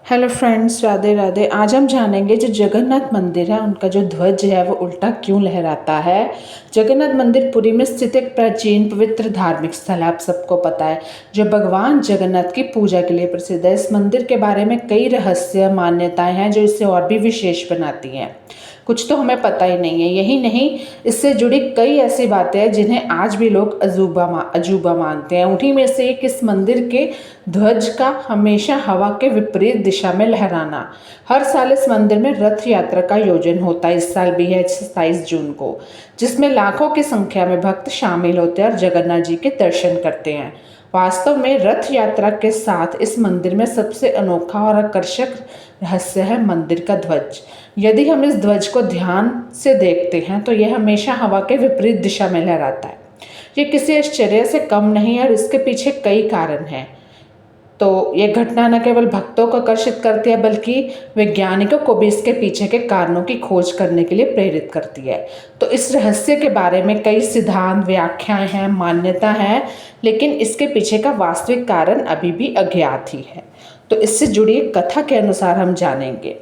Hello friends, Radhe Radhe. आज हम जानेंगे जो जगन्नाथ मंदिर है उनका जो ध्वज है वो उल्टा क्यों लहराता है। जगन्नाथ मंदिर पुरी में स्थित एक प्राचीन पवित्र धार्मिक स्थल है, आप सबको पता है, जो भगवान जगन्नाथ की पूजा के लिए प्रसिद्ध है। इस मंदिर के बारे में कई रहस्य मान्यताएं हैं जो इसे और भी विशेष बनाती हैं। कुछ तो हमें पता ही नहीं है। यही नहीं, इससे जुड़ी कई ऐसी बातें हैं जिन्हें आज भी लोग अजूबा मानते हैं। उन्हीं में से एक इस मंदिर के ध्वज का हमेशा हवा के विपरीत दिशा में लहराना। हर साल इस मंदिर में रथ यात्रा का आयोजन होता है। इस साल भी है 27 जून को, जिसमें लाखों की संख्या में भक्त शामिल होते हैं और जगन्नाथ जी के दर्शन करते हैं। वास्तव में रथ यात्रा के साथ इस मंदिर में सबसे अनोखा और आकर्षक रहस्य है मंदिर का ध्वज। यदि हम इस ध्वज को ध्यान से देखते हैं तो यह हमेशा हवा के विपरीत दिशा में लहराता है। ये किसी आश्चर्य से कम नहीं है और इसके पीछे कई कारण हैं। तो ये घटना न केवल भक्तों को आकर्षित करती है बल्कि वैज्ञानिकों को भी इसके पीछे के कारणों की खोज करने के लिए प्रेरित करती है। तो इस रहस्य के बारे में कई सिद्धांत, व्याख्याएं हैं, मान्यता है, लेकिन इसके पीछे का वास्तविक कारण अभी भी अज्ञात ही है। तो इससे जुड़ी एक कथा के अनुसार हम जानेंगे।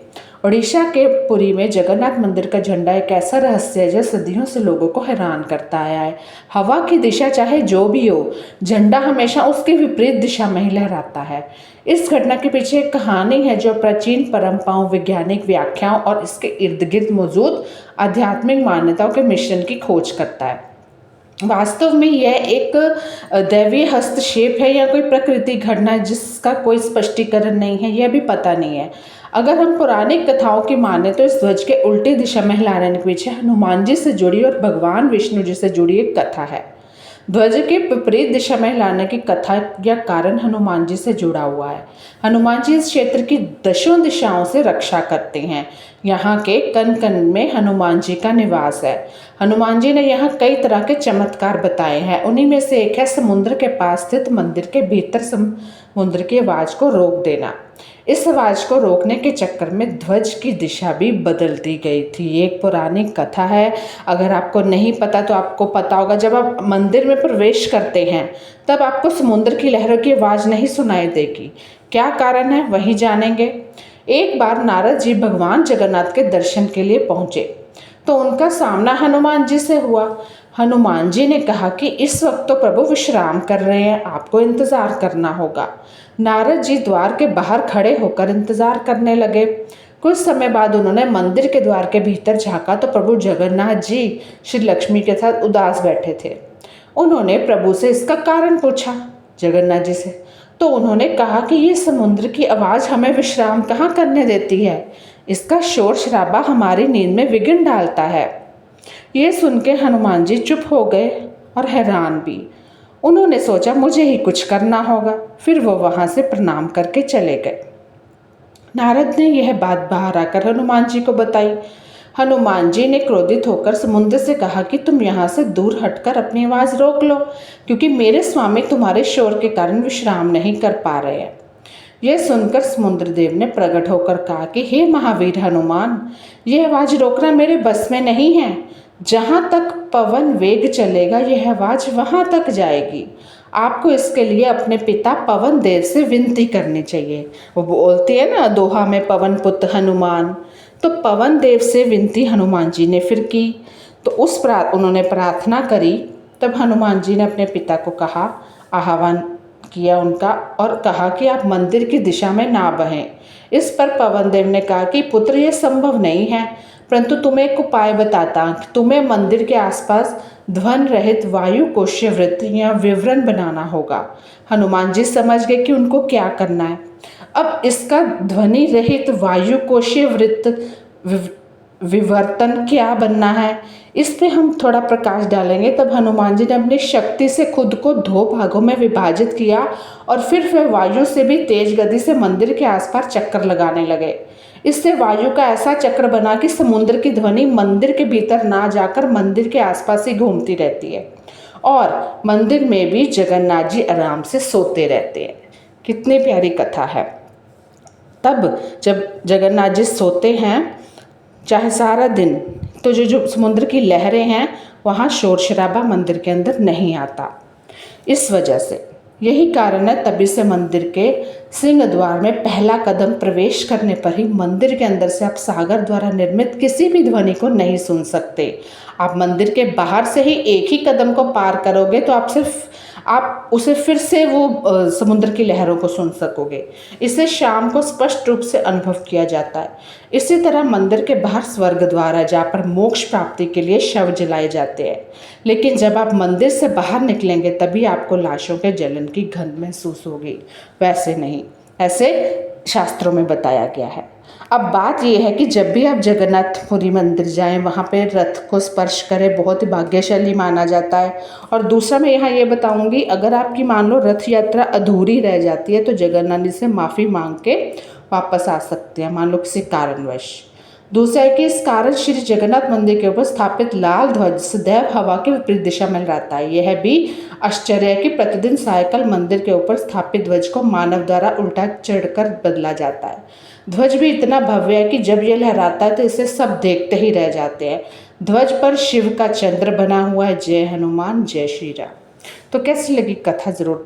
उड़ीसा के पुरी में जगन्नाथ मंदिर का झंडा एक ऐसा रहस्य है जो सदियों से लोगों को हैरान करता आया है। हवा की दिशा चाहे जो भी हो, झंडा हमेशा उसके विपरीत दिशा में ही लहराता है। इस घटना के पीछे एक कहानी है जो प्राचीन परंपराओं, वैज्ञानिक व्याख्याओं और इसके इर्द गिर्द मौजूद आध्यात्मिक मान्यताओं के मिश्रण की खोज करता है। वास्तव में यह एक दैवीय हस्तक्षेप है या कोई प्रकृति घटना है जिसका कोई स्पष्टीकरण नहीं है, यह भी पता नहीं है। अगर हम पौराणिक कथाओं की माने तो इस ध्वज के उल्टी दिशा में हिलाने के पीछे हनुमान जी से जुड़ी और भगवान विष्णु जी से जुड़ी एक कथा है। ध्वज के विपरीत दिशा में हिलाने की कथा या कारण हनुमान जी से जुड़ा हुआ है। हनुमान जी इस क्षेत्र की दशों दिशाओं से रक्षा करते हैं। यहाँ के कन कन में हनुमान जी का निवास है। हनुमान जी ने यहाँ कई तरह के चमत्कार बताए हैं। उन्हीं में से एक है समुद्र के पास स्थित मंदिर के भीतर समुद्र की आवाज को रोक देना। इस आवाज को रोकने के चक्कर में ध्वज की दिशा भी बदल दी गई थी। ये एक पौराणिक कथा है। अगर आपको नहीं पता तो आपको पता होगा, जब आप मंदिर में प्रवेश करते हैं तब आपको समुद्र की लहरों की आवाज़ नहीं सुनाई देगी। क्या कारण है वही जानेंगे। एक बार नारद जी भगवान जगन्नाथ के दर्शन के लिए पहुंचे तो उनका सामना हनुमान जी से हुआ। हनुमान जी ने कहा कि इस वक्त तो प्रभु विश्राम कर रहे हैं, आपको इंतजार करना होगा। नारद जी द्वार के बाहर खड़े होकर इंतजार करने लगे। कुछ समय बाद उन्होंने मंदिर के द्वार के भीतर झांका तो प्रभु जगन्नाथ जी श्री लक्ष्मी के साथ उदास बैठे थे। उन्होंने प्रभु से इसका कारण पूछा, जगन्नाथ जी से। तो उन्होंने कहा कि ये समुद्र की आवाज़ हमें विश्राम कहाँ करने देती है, इसका शोर शराबा हमारी नींद में विघ्न डालता है। ये सुन के हनुमान जी चुप हो गए और हैरान भी। उन्होंने सोचा मुझे ही कुछ करना होगा। फिर वो वहाँ से प्रणाम करके चले गए। नारद ने यह बात बाहर आकर हनुमान जी को बताई। हनुमान जी ने क्रोधित होकर समुद्र से कहा कि तुम यहाँ से दूर हटकर अपनी आवाज़ रोक लो, क्योंकि मेरे स्वामी तुम्हारे शोर के कारण विश्राम नहीं कर पा रहे हैं। यह सुनकर समुद्र देव ने प्रकट होकर कहा कि हे महावीर हनुमान, यह आवाज़ रोकना मेरे बस में नहीं है। जहाँ तक पवन वेग चलेगा यह आवाज़ वहाँ तक जाएगी। आपको इसके लिए अपने पिता पवन देव से विनती करनी चाहिए। वो बोलती है ना दोहा में, पवन पुत्र हनुमान। तो पवन देव से विनती हनुमान जी ने फिर की तो उन्होंने प्रार्थना करी। तब हनुमान जी ने अपने पिता को कहा, आह्वान किया उनका और कहा कि आप मंदिर की दिशा में ना बहें। इस पर पवन देव ने कहा कि पुत्र ये संभव नहीं है, परंतु तुम्हें एक उपाय बताता हूं। तुम्हें मंदिर के आसपास ध्वन रहित वायु कोशीय वृत्त या विवरण बनाना होगा। हनुमान जी समझ गए कि उनको क्या करना है। अब इसका ध्वनि रहित वायु कोशीय वृत्त विवर्तन क्या बनना है, इस पे हम थोड़ा प्रकाश डालेंगे। तब हनुमान जी ने अपनी शक्ति से खुद को 2 भागों में विभाजित किया और फिर वे वायु से भी तेज गति से मंदिर के आसपास चक्कर लगाने लगे। इससे वायु का ऐसा चक्र बना कि समुद्र की ध्वनि मंदिर के भीतर ना जाकर मंदिर के आसपास ही घूमती रहती है और मंदिर में भी जगन्नाथ जी आराम से सोते रहते हैं। कितनी प्यारी कथा है। तब जब जगन्नाथ जी सोते हैं चाहे सारा दिन, तो जो समुद्र की लहरें हैं वहाँ शोर शराबा मंदिर के अंदर नहीं आता। इस वजह से यही कारण है तभी से मंदिर के सिंह द्वार में पहला कदम प्रवेश करने पर ही मंदिर के अंदर से आप सागर द्वारा निर्मित किसी भी ध्वनि को नहीं सुन सकते। आप मंदिर के बाहर से ही एक ही कदम को पार करोगे तो आप उसे फिर से वो समुद्र की लहरों को सुन सकोगे। इसे शाम को स्पष्ट रूप से अनुभव किया जाता है। इसी तरह मंदिर के बाहर स्वर्ग द्वार है जहाँ पर मोक्ष प्राप्ति के लिए शव जलाए जाते हैं, लेकिन जब आप मंदिर से बाहर निकलेंगे तभी आपको लाशों के जलन की गंध महसूस होगी, वैसे नहीं, ऐसे शास्त्रों में बताया गया है। अब बात यह है कि जब भी आप जगन्नाथपुरी मंदिर जाएं, वहाँ पे रथ को स्पर्श करें, बहुत ही भाग्यशाली माना जाता है। और दूसरा मैं यहाँ ये बताऊँगी, अगर आपकी मान लो रथ यात्रा अधूरी रह जाती है तो जगन्नाथ जी से माफ़ी मांग के वापस आ सकते हैं, मान लो किसी कारणवश। दूसरा है कि इस कारण श्री जगन्नाथ मंदिर के ऊपर स्थापित लाल ध्वज सदैव हवा के विपरीत दिशा में रहता है। यह भी आश्चर्य है कि प्रतिदिन सायकल मंदिर के ऊपर स्थापित ध्वज को मानव द्वारा उल्टा चढ़कर बदला जाता है। ध्वज भी इतना भव्य है कि जब यह लहराता है तो इसे सब देखते ही रह जाते हैं। ध्वज पर शिव का चंद्र बना हुआ है। जय हनुमान, जय श्री राम। तो कैसी लगी कथा, जरूर